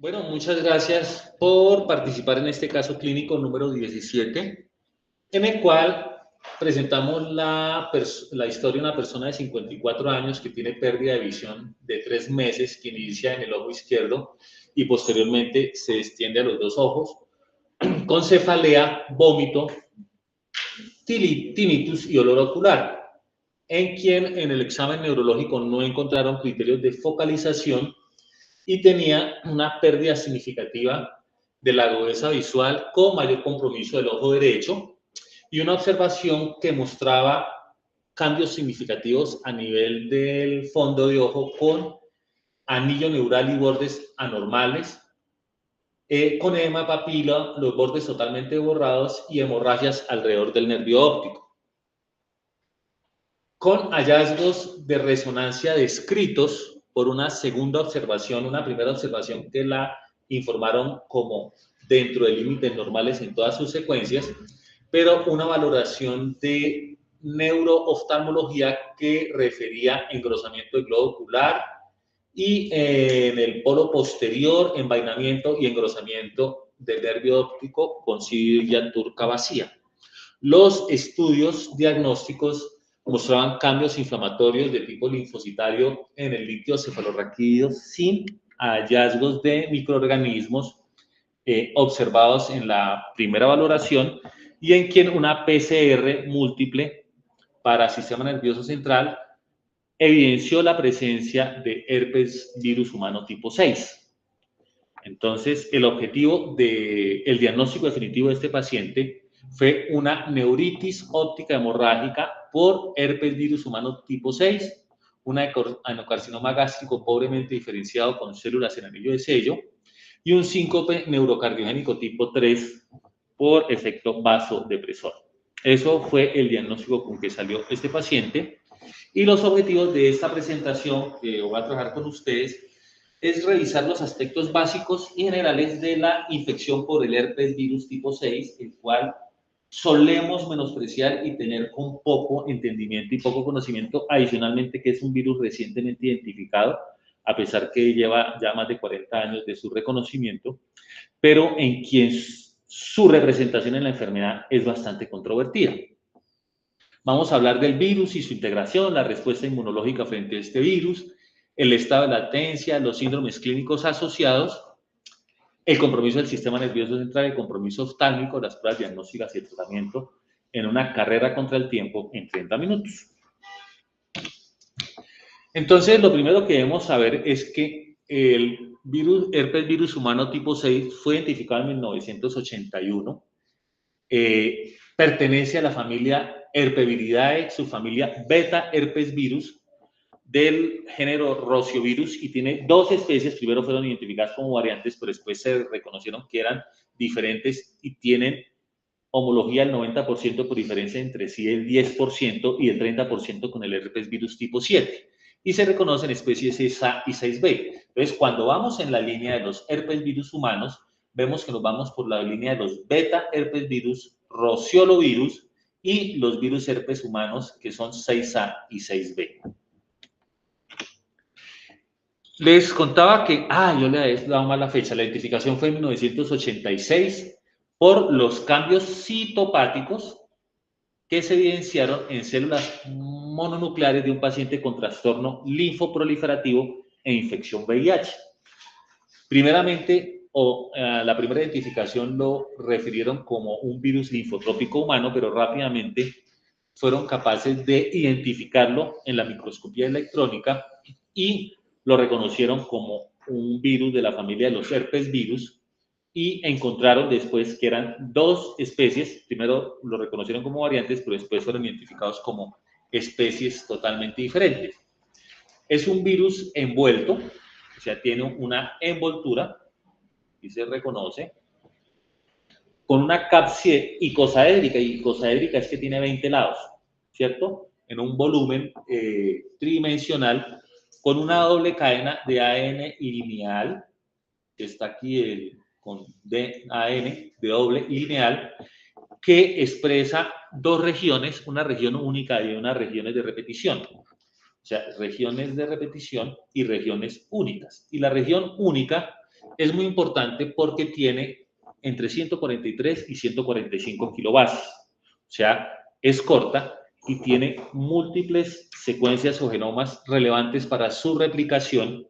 Bueno, muchas gracias por participar en este caso clínico número 17, en el cual presentamos la historia de una persona de 54 años que tiene pérdida de visión de 3 meses, que inicia en el ojo izquierdo y posteriormente se extiende a los dos ojos, con cefalea, vómito, tinnitus y olor ocular, en quien en el examen neurológico no encontraron criterios de focalización y tenía una pérdida significativa de la agudeza visual con mayor compromiso del ojo derecho y una observación que mostraba cambios significativos a nivel del fondo de ojo con anillo neural y bordes anormales, con edema papila, los bordes totalmente borrados y hemorragias alrededor del nervio óptico, con hallazgos de resonancia descritos por una segunda observación, una primera observación que la informaron como dentro de límites normales en todas sus secuencias, pero una valoración de neurooftalmología que refería engrosamiento del globo ocular y en el polo posterior, envainamiento y engrosamiento del nervio óptico con cigüeña turca vacía. Los estudios diagnósticos mostraban cambios inflamatorios de tipo linfocitario en el líquido cefalorraquídeo sin hallazgos de microorganismos observados en la primera valoración y en quien una PCR múltiple para sistema nervioso central evidenció la presencia de herpes virus humano tipo 6. Entonces, el objetivo del diagnóstico definitivo de este paciente fue una neuritis óptica hemorrágica por herpes virus humano tipo 6, un adenocarcinoma gástrico pobremente diferenciado con células en anillo de sello y un síncope neurocardiogénico tipo 3 por efecto vasodepresor. Eso fue el diagnóstico con que salió este paciente. Y los objetivos de esta presentación que voy a trabajar con ustedes es revisar los aspectos básicos y generales de la infección por el herpes virus tipo 6, el cual solemos menospreciar y tener con poco entendimiento y poco conocimiento, adicionalmente que es un virus recientemente identificado, a pesar que lleva ya más de 40 años de su reconocimiento, pero en quien su representación en la enfermedad es bastante controvertida. Vamos a hablar del virus y su integración, la respuesta inmunológica frente a este virus, el estado de latencia, los síndromes clínicos asociados, el compromiso del sistema nervioso central, el compromiso oftálmico, las pruebas diagnósticas y el tratamiento en una carrera contra el tiempo en 30 minutos. Entonces, lo primero que debemos saber es que el herpes virus humano tipo 6 fue identificado en 1981. Pertenece a la familia Herpeviridae, subfamilia beta herpes virus del género Rociovirus, y tiene dos especies. Primero fueron identificadas como variantes, pero después se reconocieron que eran diferentes y tienen homología del 90% por diferencia entre sí el 10% y el 30% con el herpes virus tipo 7. Y se reconocen especies 6A y 6B. Entonces, cuando vamos en la línea de los herpes virus humanos, vemos que nos vamos por la línea de los beta herpes virus, rociolovirus y los virus herpes humanos que son 6A y 6B. Les contaba que, yo le he dado mal la fecha, la identificación fue en 1986 por los cambios citopáticos que se evidenciaron en células mononucleares de un paciente con trastorno linfoproliferativo e infección VIH. Primeramente, la primera identificación lo refirieron como un virus linfotrópico humano, pero rápidamente fueron capaces de identificarlo en la microscopía electrónica y lo reconocieron como un virus de la familia de los herpes virus y encontraron después que eran dos especies. Primero lo reconocieron como variantes, pero después fueron identificados como especies totalmente diferentes. Es un virus envuelto, o sea, tiene una envoltura y se reconoce con una cápside icosaédrica, y icosaédrica es que tiene 20 lados, ¿cierto? En un volumen tridimensional con una doble cadena de AN lineal, que está aquí con AN de doble lineal, que expresa dos regiones, una región única y unas regiones de repetición. O sea, regiones de repetición y regiones únicas. Y la región única es muy importante porque tiene entre 143 y 145 kilobases. O sea, es corta y tiene múltiples secuencias o genomas relevantes para su replicación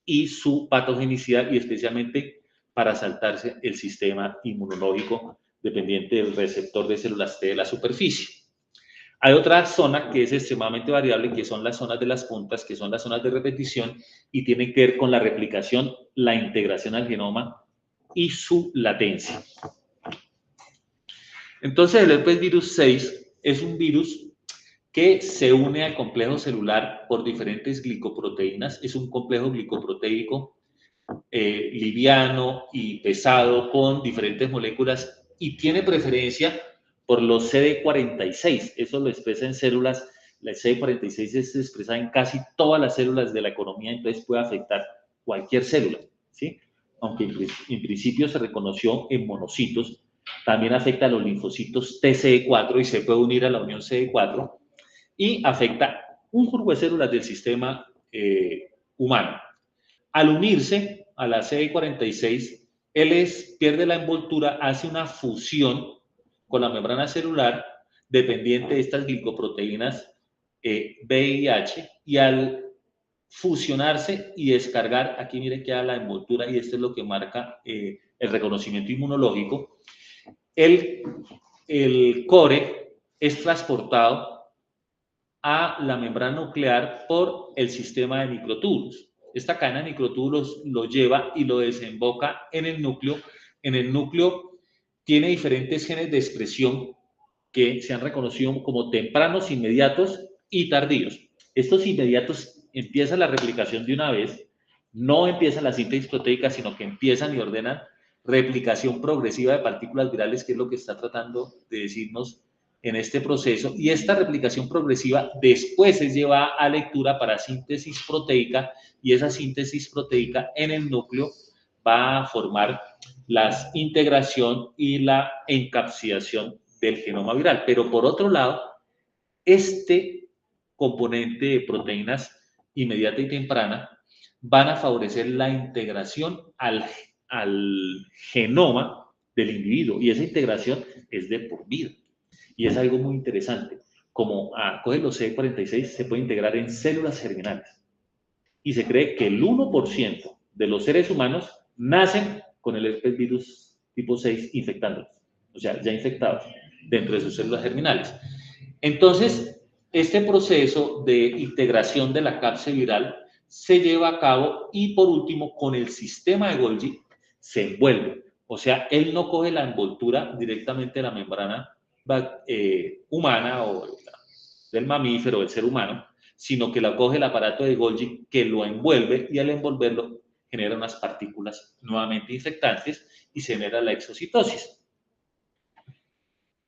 y su patogenicidad, y especialmente para saltarse el sistema inmunológico dependiente del receptor de células T de la superficie. Hay otra zona que es extremadamente variable, que son las zonas de las puntas, que son las zonas de repetición, y tienen que ver con la replicación, la integración al genoma y su latencia. Entonces, el herpes virus 6 es un virus que se une al complejo celular por diferentes glicoproteínas. Es un complejo glicoproteico liviano y pesado con diferentes moléculas y tiene preferencia por los CD46. Eso lo expresa en células. La CD46 se expresa en casi todas las células de la economía, entonces puede afectar cualquier célula, ¿sí? Aunque en principio se reconoció en monocitos, también afecta a los linfocitos TCD4 y se puede unir a la unión CD4 y afecta un grupo de células del sistema humano. Al unirse a la CD46, él pierde la envoltura, hace una fusión con la membrana celular dependiente de estas glicoproteínas VIH, y al fusionarse y descargar, aquí miren queda la envoltura y esto es lo que marca el reconocimiento inmunológico, el core es transportado a la membrana nuclear por el sistema de microtúbulos. Esta cadena de microtúbulos lo lleva y lo desemboca en el núcleo. En el núcleo tiene diferentes genes de expresión que se han reconocido como tempranos, inmediatos y tardíos. Estos inmediatos empiezan la replicación de una vez, no empieza la síntesis proteica, sino que empiezan y ordenan replicación progresiva de partículas virales, que es lo que está tratando de decirnos en este proceso, y esta replicación progresiva después es llevada a lectura para síntesis proteica, y esa síntesis proteica en el núcleo va a formar la integración y la encapsulación del genoma viral. Pero por otro lado, este componente de proteínas inmediata y temprana van a favorecer la integración al genoma del individuo, y esa integración es de por vida. Y es algo muy interesante. Como coge los CD46, se puede integrar en células germinales. Y se cree que el 1% de los seres humanos nacen con el herpes virus tipo 6 infectándolos. O sea, ya infectados dentro de sus células germinales. Entonces, este proceso de integración de la cápsula viral se lleva a cabo y, por último, con el sistema de Golgi se envuelve. O sea, él no coge la envoltura directamente de la membrana humana o del mamífero o del ser humano, sino que la coge el aparato de Golgi, que lo envuelve, y al envolverlo genera unas partículas nuevamente infectantes y se genera la exocitosis.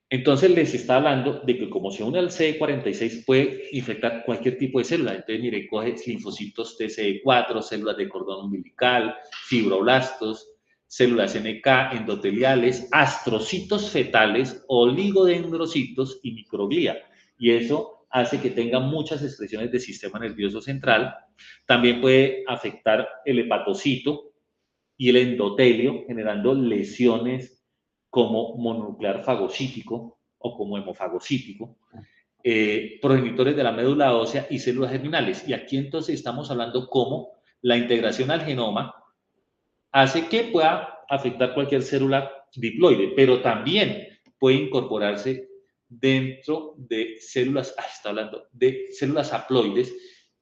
Entonces les está hablando de que como se une al CD46 puede infectar cualquier tipo de célula. Entonces, mire, coge linfocitos TCD4, células de cordón umbilical, fibroblastos, células NK, endoteliales, astrocitos fetales, oligodendrocitos y microglia. Y eso hace que tenga muchas expresiones del sistema nervioso central. También puede afectar el hepatocito y el endotelio, generando lesiones como mononuclear fagocítico o como hemofagocítico, progenitores de la médula ósea y células germinales. Y aquí entonces estamos hablando cómo la integración al genoma hace que pueda afectar cualquier célula diploide, pero también puede incorporarse dentro de células, está hablando de células haploides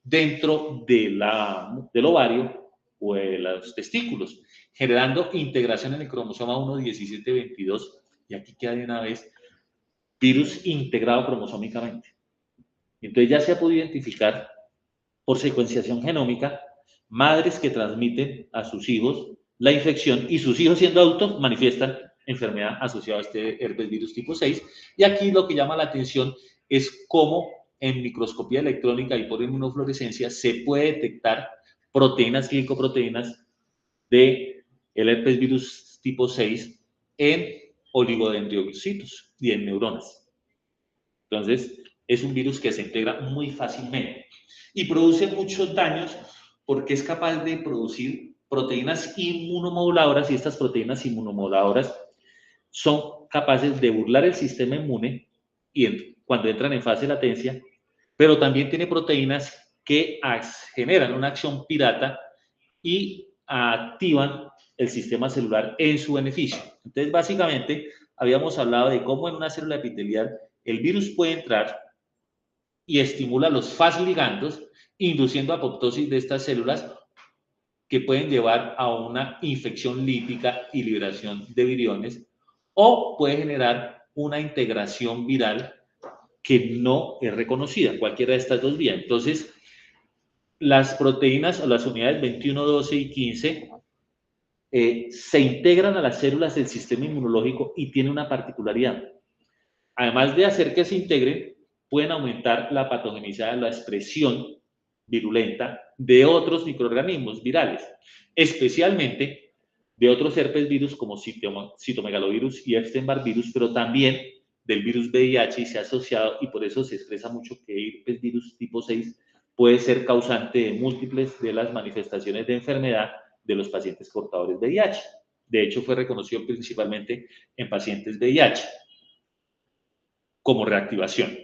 dentro de del ovario o de los testículos, generando integración en el cromosoma 1, 17, 22, y aquí queda de una vez virus integrado cromosómicamente. Entonces ya se ha podido identificar por secuenciación genómica madres que transmiten a sus hijos la infección, y sus hijos siendo adultos manifiestan enfermedad asociada a este herpes virus tipo 6. Y aquí lo que llama la atención es cómo en microscopía electrónica y por inmunofluorescencia se puede detectar proteínas, glicoproteínas de el herpes virus tipo 6 en oligodendrocitos y en neuronas. Entonces, es un virus que se integra muy fácilmente y produce muchos daños porque es capaz de producir proteínas inmunomoduladoras, y estas proteínas inmunomoduladoras son capaces de burlar el sistema inmune cuando entran en fase de latencia, pero también tiene proteínas que generan una acción pirata y activan el sistema celular en su beneficio. Entonces, básicamente, habíamos hablado de cómo en una célula epitelial el virus puede entrar y estimula los Fas ligandos, induciendo apoptosis de estas células que pueden llevar a una infección lítica y liberación de viriones, o puede generar una integración viral que no es reconocida, cualquiera de estas dos vías. Entonces, las proteínas o las unidades 21, 12 y 15 se integran a las células del sistema inmunológico y tienen una particularidad. Además de hacer que se integren, pueden aumentar la patogenicidad, la expresión virulenta de otros microorganismos virales, especialmente de otros herpes virus como citomegalovirus y Epstein-Barr virus, pero también del virus VIH, y se ha asociado, y por eso se expresa mucho, que herpes virus tipo 6 puede ser causante de múltiples de las manifestaciones de enfermedad de los pacientes portadores de VIH. De hecho, fue reconocido principalmente en pacientes VIH como reactivación.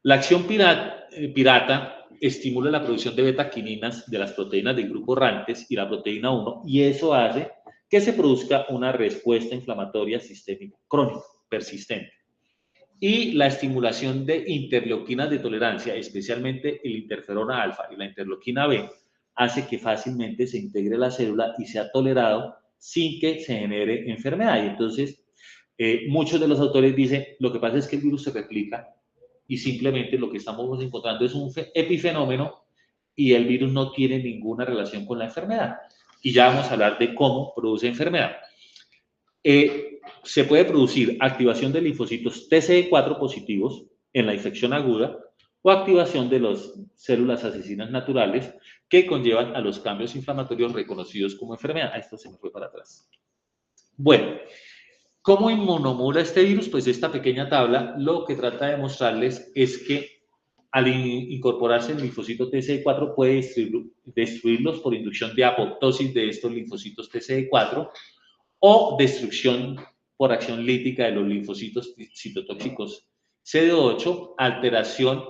La acción pirata estimula la producción de beta-quininas de las proteínas del grupo RANTES y la proteína 1, y eso hace que se produzca una respuesta inflamatoria sistémica crónica, persistente. Y la estimulación de interleuquinas de tolerancia, especialmente el interferona alfa y la interleuquina B, hace que fácilmente se integre la célula y sea tolerado sin que se genere enfermedad. Y entonces, muchos de los autores dicen, lo que pasa es que el virus se replica y simplemente lo que estamos encontrando es un epifenómeno y el virus no tiene ninguna relación con la enfermedad. Y ya vamos a hablar de cómo produce enfermedad. Se puede producir activación de linfocitos TCE4 positivos en la infección aguda o activación de las células asesinas naturales que conllevan a los cambios inflamatorios reconocidos como enfermedad. Esto se me fue para atrás. Bueno, ¿cómo inmunomodula este virus? Pues esta pequeña tabla lo que trata de mostrarles es que al incorporarse el linfocito TCE4 puede destruirlos por inducción de apoptosis de estos linfocitos TCE4 o destrucción por acción lítica de los linfocitos citotóxicos CD8, alteración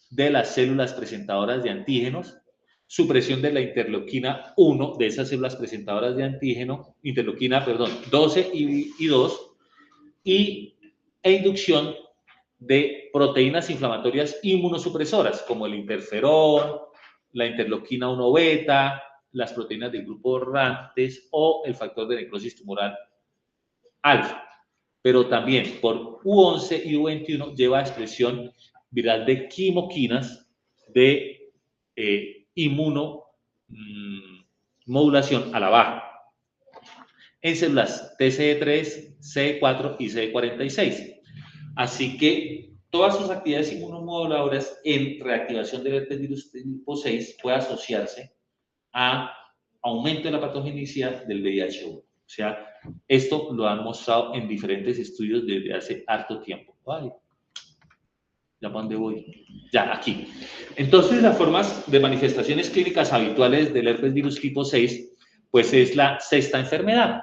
de las células presentadoras de antígenos, supresión de la interleuquina 1 de esas células presentadoras de antígeno, interleuquina, perdón, 12 y 2, e inducción de proteínas inflamatorias inmunosupresoras, como el interferón, la interleuquina 1 beta, las proteínas del grupo RANTES o el factor de necrosis tumoral alfa. Pero también por U11 y U21 lleva expresión viral de quimoquinas de inmunomodulación a la baja en células TCE3, CD4 y CD46. Así que todas sus actividades inmunomoduladoras en reactivación del herpes virus tipo 6 puede asociarse a aumento de la patogenicidad del VIH-1. O sea, esto lo han mostrado en diferentes estudios desde hace harto tiempo. Vale. ¿Ya para dónde voy? Ya, aquí. Entonces, las formas de manifestaciones clínicas habituales del herpes virus tipo 6, pues es la sexta enfermedad,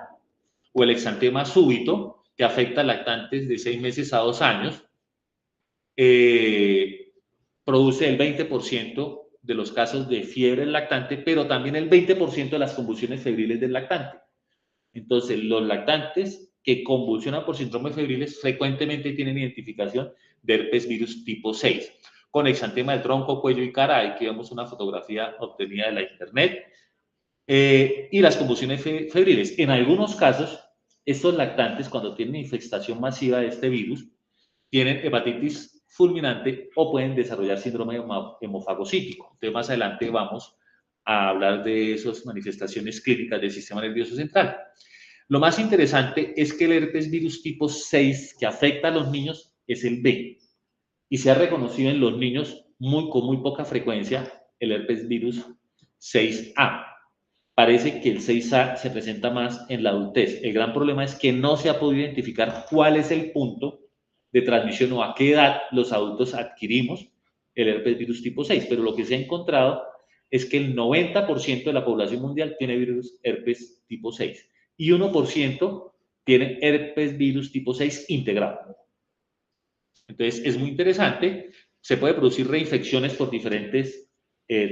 o el exantema súbito, que afecta a lactantes de 6 meses a 2 años, produce el 20% de los casos de fiebre en lactante, pero también el 20% de las convulsiones febriles del lactante. Entonces, los lactantes que convulsionan por síndrome febriles frecuentemente tienen identificación de herpes virus tipo 6, con exantema del tronco, cuello y cara. Aquí vemos una fotografía obtenida de la internet. Y las convulsiones febriles. En algunos casos, estos lactantes, cuando tienen infestación masiva de este virus, tienen hepatitis fulminante o pueden desarrollar síndrome hemofagocítico. Entonces, más adelante vamos a hablar de esas manifestaciones clínicas del sistema nervioso central. Lo más interesante es que el herpes virus tipo 6 que afecta a los niños es el B, y se ha reconocido en los niños con muy poca frecuencia el herpes virus 6A. Parece que el 6A se presenta más en la adultez. El gran problema es que no se ha podido identificar cuál es el punto de transmisión o a qué edad los adultos adquirimos el herpes virus tipo 6, pero lo que se ha encontrado es que el 90% de la población mundial tiene virus herpes tipo 6 y 1% tiene herpes virus tipo 6 integrado. Entonces, es muy interesante. Se puede producir reinfecciones por diferentes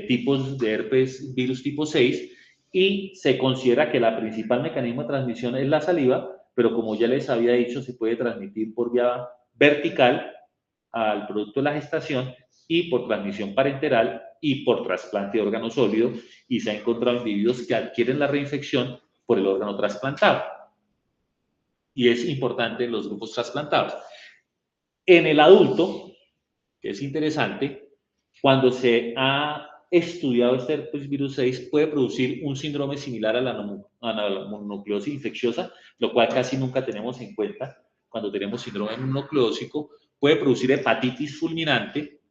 tipos de herpes virus tipo 6 y se considera que la principal mecanismo de transmisión es la saliva, pero como ya les había dicho, se puede transmitir por vía vertical al producto de la gestación y por transmisión parenteral y por trasplante de órgano sólido, y se ha encontrado individuos que adquieren la reinfección por el órgano trasplantado. Y es importante en los grupos trasplantados. En el adulto, que es interesante, cuando se ha estudiado este herpes virus 6, puede producir un síndrome similar a la mononucleosis infecciosa, lo cual casi nunca tenemos en cuenta cuando tenemos síndrome mononucleósico. Puede producir hepatitis fulminante,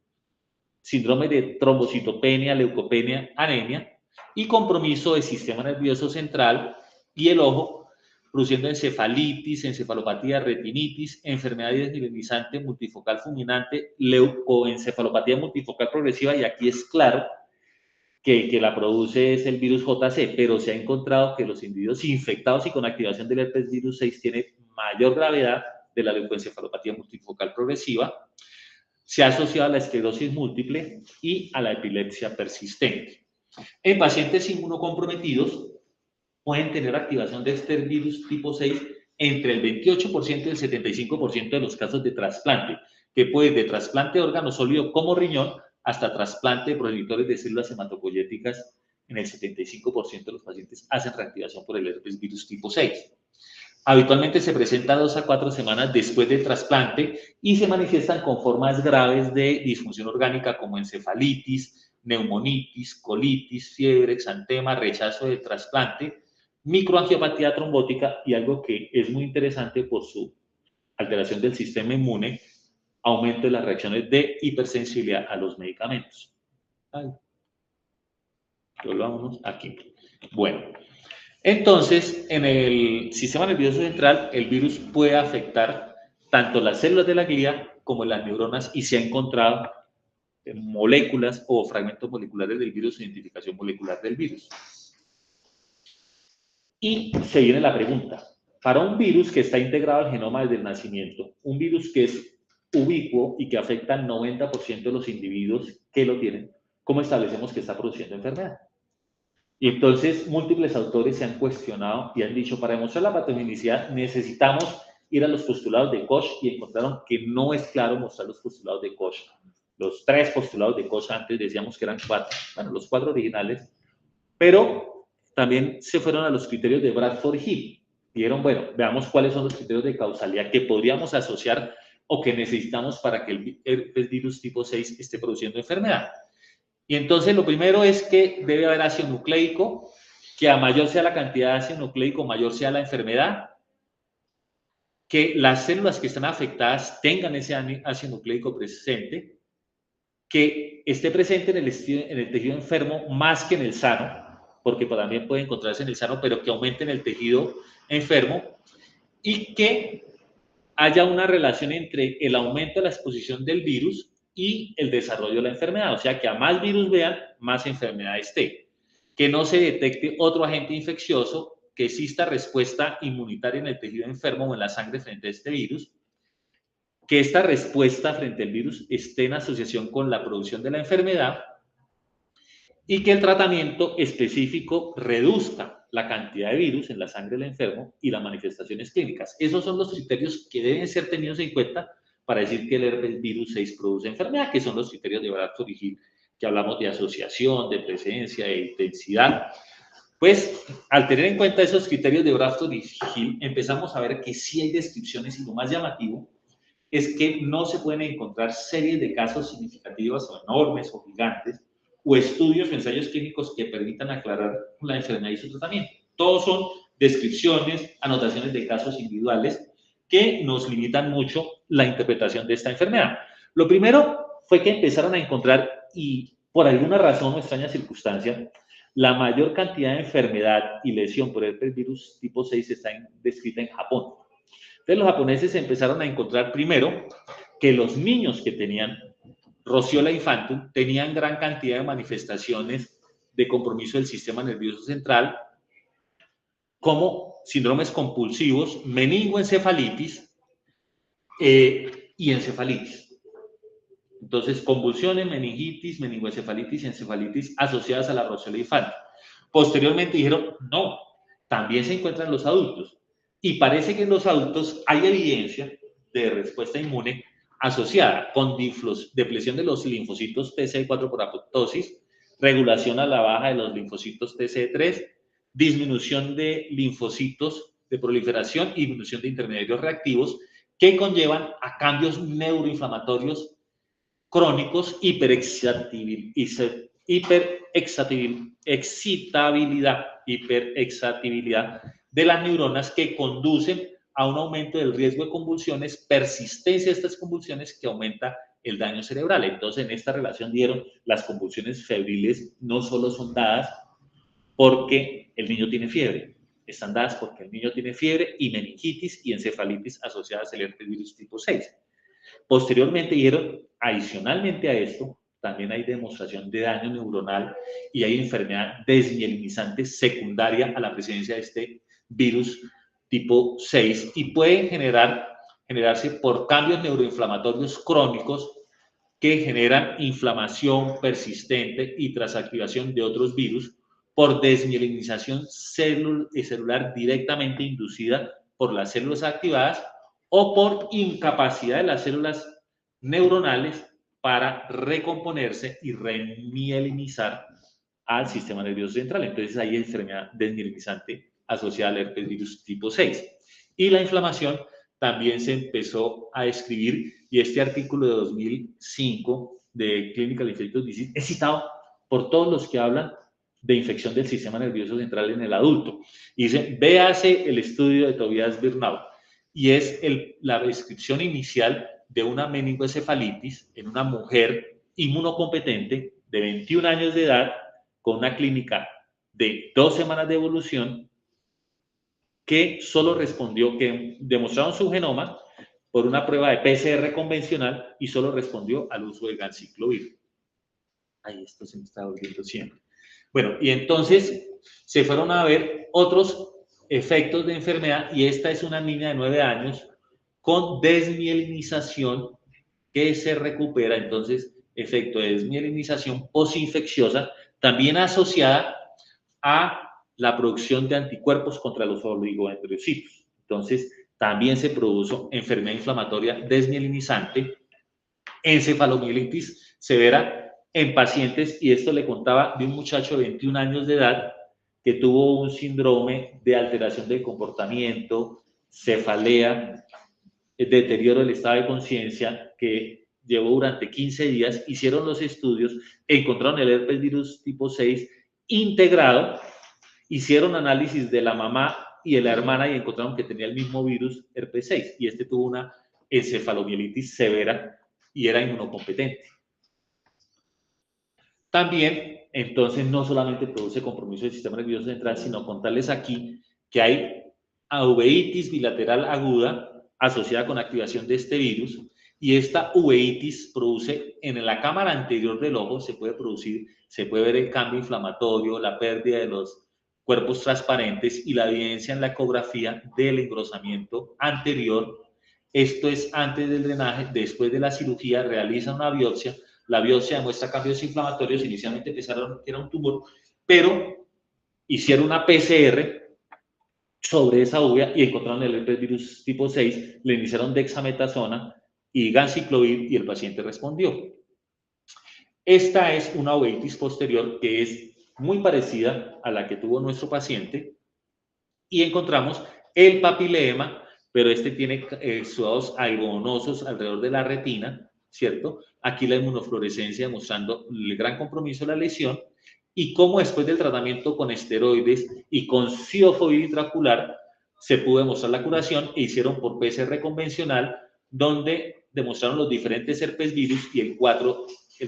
síndrome de trombocitopenia, leucopenia, anemia y compromiso del sistema nervioso central y el ojo, produciendo encefalitis, encefalopatía, retinitis, enfermedad desmielinizante multifocal fulminante, leucoencefalopatía multifocal progresiva, y aquí es claro que la produce es el virus JC, pero se ha encontrado que los individuos infectados y con activación del herpes virus 6 tienen mayor gravedad de la leucoencefalopatía multifocal progresiva. Se ha asociado a la esclerosis múltiple y a la epilepsia persistente. En pacientes inmunocomprometidos pueden tener activación de este virus tipo 6 entre el 28% y el 75% de los casos de trasplante, que puede de trasplante de órgano sólido como riñón hasta trasplante de progenitores de células hematopoyéticas. En el 75% de los pacientes hacen reactivación por el herpes virus tipo 6. Habitualmente se presenta 2 a 4 semanas después del trasplante y se manifiestan con formas graves de disfunción orgánica como encefalitis, neumonitis, colitis, fiebre, exantema, rechazo del trasplante, microangiopatía trombótica y algo que es muy interesante por su alteración del sistema inmune, aumento de las reacciones de hipersensibilidad a los medicamentos. Volvámonos aquí. Bueno. Entonces, en el sistema nervioso central, el virus puede afectar tanto las células de la glía como las neuronas, y se ha encontrado moléculas o fragmentos moleculares del virus, identificación molecular del virus. Y se viene la pregunta, para un virus que está integrado al genoma desde el nacimiento, un virus que es ubicuo y que afecta al 90% de los individuos que lo tienen, ¿cómo establecemos que está produciendo enfermedad? Y entonces múltiples autores se han cuestionado y han dicho, para demostrar la patogenicidad necesitamos ir a los postulados de Koch, y encontraron que no es claro mostrar los postulados de Koch. Los 3 postulados de Koch, antes decíamos que eran 4, bueno, los 4 originales, pero también se fueron a los criterios de Bradford-Hill. Dijeron, bueno, veamos cuáles son los criterios de causalidad que podríamos asociar o que necesitamos para que el virus tipo 6 esté produciendo enfermedad. Y entonces lo primero es que debe haber ácido nucleico, que a mayor sea la cantidad de ácido nucleico, mayor sea la enfermedad, que las células que están afectadas tengan ese ácido nucleico presente, que esté presente en el tejido enfermo más que en el sano, porque también puede encontrarse en el sano, pero que aumente en el tejido enfermo, y que haya una relación entre el aumento de la exposición del virus y el desarrollo de la enfermedad. O sea, que a más virus vean, más enfermedad esté. Que no se detecte otro agente infeccioso, que exista respuesta inmunitaria en el tejido enfermo o en la sangre frente a este virus. Que esta respuesta frente al virus esté en asociación con la producción de la enfermedad. Y que el tratamiento específico reduzca la cantidad de virus en la sangre del enfermo y las manifestaciones clínicas. Esos son los criterios que deben ser tenidos en cuenta para decir que el herpes virus 6 produce enfermedad, que son los criterios de Bradford-Hill, que hablamos de asociación, de presencia, de intensidad. Pues, al tener en cuenta esos criterios de Bradford-Hill, empezamos a ver que sí hay descripciones, y lo más llamativo es que no se pueden encontrar series de casos significativos o enormes o gigantes, o estudios o ensayos clínicos que permitan aclarar la enfermedad y su tratamiento. Todos son descripciones, anotaciones de casos individuales que nos limitan mucho la interpretación de esta enfermedad. Lo primero fue que empezaron a encontrar, y por alguna razón o extraña circunstancia, la mayor cantidad de enfermedad y lesión por herpes virus tipo 6 está descrita en Japón. Entonces los japoneses empezaron a encontrar primero que los niños que tenían Rociola infantum tenían gran cantidad de manifestaciones de compromiso del sistema nervioso central, como síndromes compulsivos, meningoencefalitis y encefalitis. Entonces, convulsiones, meningitis, meningoencefalitis y encefalitis asociadas a la roceola infantil. Posteriormente dijeron, no, también se encuentran en los adultos. Y parece que en los adultos hay evidencia de respuesta inmune asociada con depresión de los linfocitos TCD4 por apoptosis, regulación a la baja de los linfocitos TCD3, disminución de linfocitos de proliferación y disminución de intermediarios reactivos que conllevan a cambios neuroinflamatorios crónicos, hiperexcitabilidad de las neuronas que conducen a un aumento del riesgo de convulsiones, persistencia de estas convulsiones que aumenta el daño cerebral. Entonces, en esta relación dieron las convulsiones febriles no solo son dadas porque el niño tiene fiebre, están dadas porque el niño tiene fiebre y meningitis y encefalitis asociadas al herpes virus tipo 6. Posteriormente dijeron, adicionalmente a esto, también hay demostración de daño neuronal y hay enfermedad desmielinizante secundaria a la presencia de este virus tipo 6 y pueden generarse por cambios neuroinflamatorios crónicos que generan inflamación persistente y transactivación de otros virus por desmielinización celular directamente inducida por las células activadas o por incapacidad de las células neuronales para recomponerse y remielinizar al sistema nervioso central. Entonces hay enfermedad desmielinizante asociada al herpes virus tipo 6. Y la inflamación también se empezó a describir y este artículo de 2005 de Clinical Infectious Disease es citado por todos los que hablan de infección del sistema nervioso central en el adulto. Y dice, véase el estudio de Tobias Birnbaum y es la descripción inicial de una meningoencefalitis en una mujer inmunocompetente de 21 años de edad con una clínica de 2 semanas de evolución que solo respondió, que demostraron su genoma por una prueba de PCR convencional y solo respondió al uso de ganciclovir. Ahí esto se me está volviendo siempre. Bueno, y entonces se fueron a ver otros efectos de enfermedad y esta es una niña de 9 años con desmielinización que se recupera, entonces efecto de desmielinización posinfecciosa, también asociada a la producción de anticuerpos contra los oligodendrocitos. Entonces, también se produjo enfermedad inflamatoria desmielinizante, encefalomielitis severa en pacientes, y esto le contaba de un muchacho de 21 años de edad que tuvo un síndrome de alteración del comportamiento, cefalea, deterioro del estado de conciencia, que llevó durante 15 días, hicieron los estudios, encontraron el herpes virus tipo 6 integrado, hicieron análisis de la mamá y de la hermana y encontraron que tenía el mismo virus herpes 6 y este tuvo una encefalomielitis severa y era inmunocompetente. También, entonces, no solamente produce compromiso del sistema nervioso central, sino contarles aquí que hay uveitis bilateral aguda asociada con activación de este virus y esta uveitis produce en la cámara anterior del ojo, se puede ver el cambio inflamatorio, la pérdida de los cuerpos transparentes y la evidencia en la ecografía del engrosamiento anterior. Esto es antes del drenaje, después de la cirugía realizan una biopsia. La biopsia demuestra cambios inflamatorios, inicialmente pensaron que era un tumor, pero hicieron una PCR sobre esa uvea y encontraron el herpes virus tipo 6, le iniciaron dexametasona y ganciclovir y el paciente respondió. Esta es una uveitis posterior que es muy parecida a la que tuvo nuestro paciente y encontramos el papilema, pero este tiene suados algodonosos alrededor de la retina, ¿cierto? Aquí la inmunofluorescencia demostrando el gran compromiso de la lesión y cómo después del tratamiento con esteroides y con cidofovir intraocular se pudo demostrar la curación e hicieron por PCR convencional donde demostraron los diferentes herpes virus y el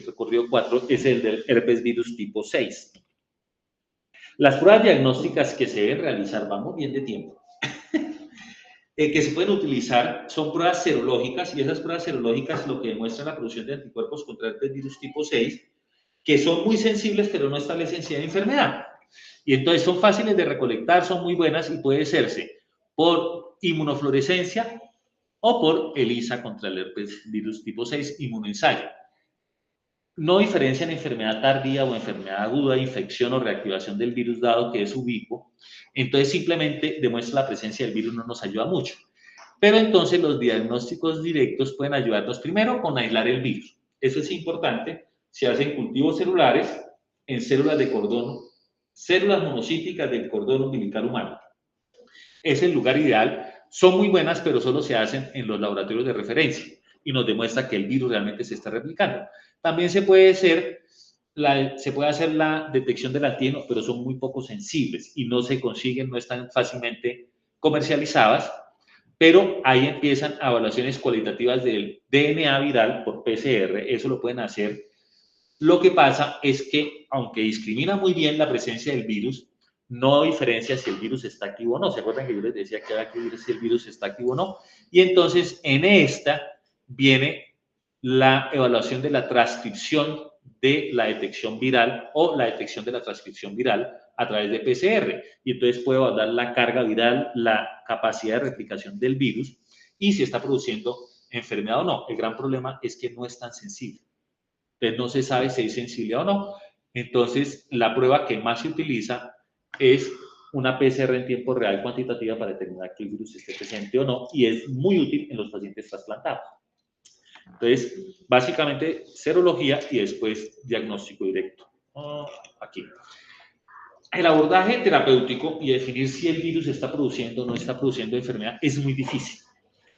recorrido 4 es el del herpes virus tipo 6. Las pruebas diagnósticas que se deben realizar, vamos bien de tiempo, que se pueden utilizar son pruebas serológicas y esas pruebas serológicas lo que demuestran la producción de anticuerpos contra el herpes virus tipo 6 que son muy sensibles, pero no establecen si hay enfermedad. Y entonces son fáciles de recolectar, son muy buenas y puede hacerse por inmunofluorescencia o por ELISA contra el herpes virus tipo 6 inmunoensayo. No diferencian enfermedad tardía o enfermedad aguda, infección o reactivación del virus dado que es ubicuo. Entonces simplemente demuestra la presencia del virus, no nos ayuda mucho. Pero entonces los diagnósticos directos pueden ayudarnos primero con aislar el virus. Eso es importante. Se hacen cultivos celulares en células de cordón, células monocíticas del cordón umbilical humano. Es el lugar ideal. Son muy buenas, pero solo se hacen en los laboratorios de referencia y nos demuestra que el virus realmente se está replicando. También se puede hacer la detección del antígeno, pero son muy poco sensibles y no se consiguen, no están fácilmente comercializadas, pero ahí empiezan evaluaciones cualitativas del DNA viral por PCR, eso lo pueden hacer. Lo que pasa es que, aunque discrimina muy bien la presencia del virus, no diferencia si el virus está activo o no. ¿Se acuerdan que yo les decía que había que ver si el virus está activo o no? Y entonces, en esta viene la evaluación de la transcripción de la detección viral o la detección de la transcripción viral a través de PCR. Y entonces puedo evaluar la carga viral, la capacidad de replicación del virus y si está produciendo enfermedad o no. El gran problema es que no es tan sensible. Entonces no se sabe si es sensible o no. Entonces la prueba que más se utiliza es una PCR en tiempo real cuantitativa para determinar que el virus esté presente o no y es muy útil en los pacientes trasplantados. Entonces, básicamente serología y después diagnóstico directo. Aquí. El abordaje terapéutico y definir si el virus está produciendo o no está produciendo enfermedad es muy difícil.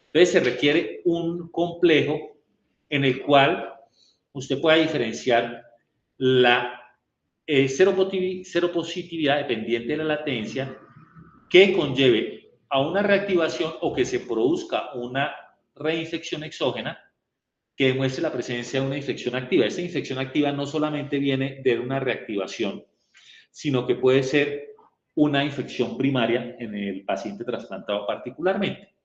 Entonces se requiere un complejo en el cual usted pueda diferenciar la seropositividad dependiente de la latencia que conlleve a una reactivación o que se produzca una reinfección exógena que demuestre la presencia de una infección activa. Esta infección activa no solamente viene de una reactivación, sino que puede ser una infección primaria en el paciente trasplantado particularmente.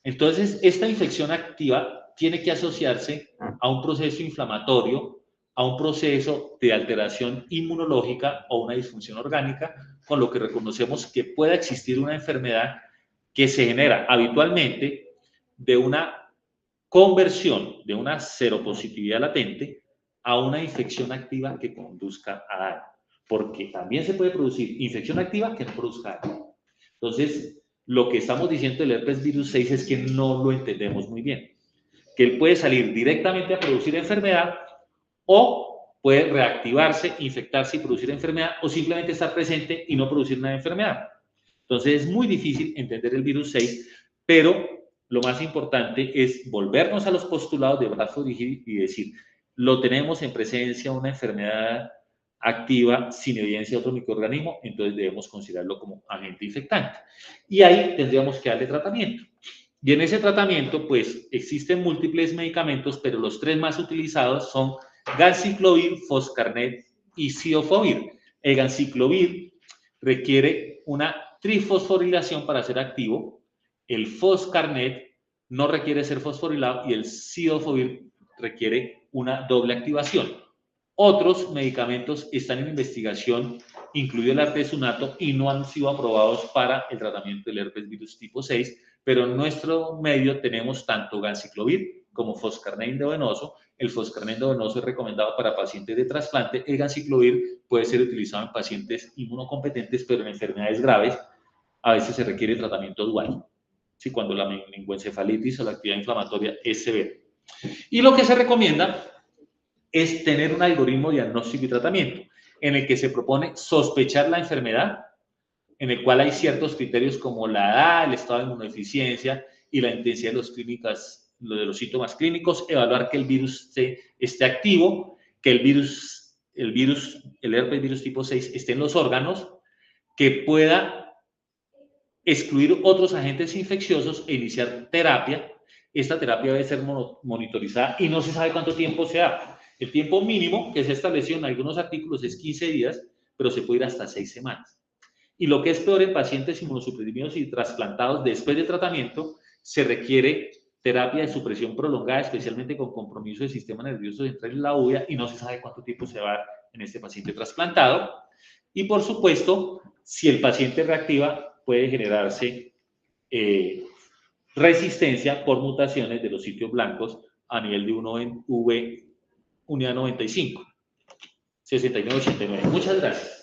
Entonces, esta infección activa tiene que asociarse a un proceso inflamatorio, a un proceso de alteración inmunológica o una disfunción orgánica, con lo que reconocemos que pueda existir una enfermedad que se genera habitualmente de una conversión de una seropositividad latente a una infección activa que conduzca a daño. Porque también se puede producir infección activa que no produzca daño. Entonces, lo que estamos diciendo del herpes virus 6 es que no lo entendemos muy bien. Que él puede salir directamente a producir enfermedad o puede reactivarse, infectarse y producir enfermedad o simplemente estar presente y no producir una enfermedad. Entonces, es muy difícil entender el virus 6, pero lo más importante es volvernos a los postulados de Bradford y decir, lo tenemos en presencia de una enfermedad activa sin evidencia de otro microorganismo, entonces debemos considerarlo como agente infectante. Y ahí tendríamos que darle tratamiento. Y en ese tratamiento, pues, existen múltiples medicamentos, pero los tres más utilizados son ganciclovir, foscarnet y cidofovir. El ganciclovir requiere una trifosforilación para ser activo, el foscarnet no requiere ser fosforilado y el cidofovir requiere una doble activación. Otros medicamentos están en investigación, incluido el artesunato, y no han sido aprobados para el tratamiento del herpes virus tipo 6, pero en nuestro medio tenemos tanto ganciclovir como foscarnet endovenoso. El foscarnet endovenoso es recomendado para pacientes de trasplante. El ganciclovir puede ser utilizado en pacientes inmunocompetentes, pero en enfermedades graves a veces se requiere tratamiento dual, ¿sí? Cuando la meningoencefalitis o la actividad inflamatoria es severa. Y lo que se recomienda es tener un algoritmo diagnóstico y tratamiento en el que se propone sospechar la enfermedad, en el cual hay ciertos criterios como la edad, el estado de inmunodeficiencia y la intensidad de los síntomas clínicos, evaluar que el virus esté activo, que el herpes virus tipo 6 esté en los órganos, que pueda excluir otros agentes infecciosos e iniciar terapia. Esta terapia debe ser monitorizada y no se sabe cuánto tiempo se da. El tiempo mínimo que se estableció en algunos artículos es 15 días, pero se puede ir hasta 6 semanas. Y lo que es peor, en pacientes inmunosuprimidos y trasplantados después de tratamiento, se requiere terapia de supresión prolongada, especialmente con compromiso del sistema nervioso central y la UVA, y no se sabe cuánto tiempo se va a dar en este paciente trasplantado. Y por supuesto, si el paciente reactiva, puede generarse resistencia por mutaciones de los sitios blancos a nivel de V unidad 95, 69-89. Muchas gracias.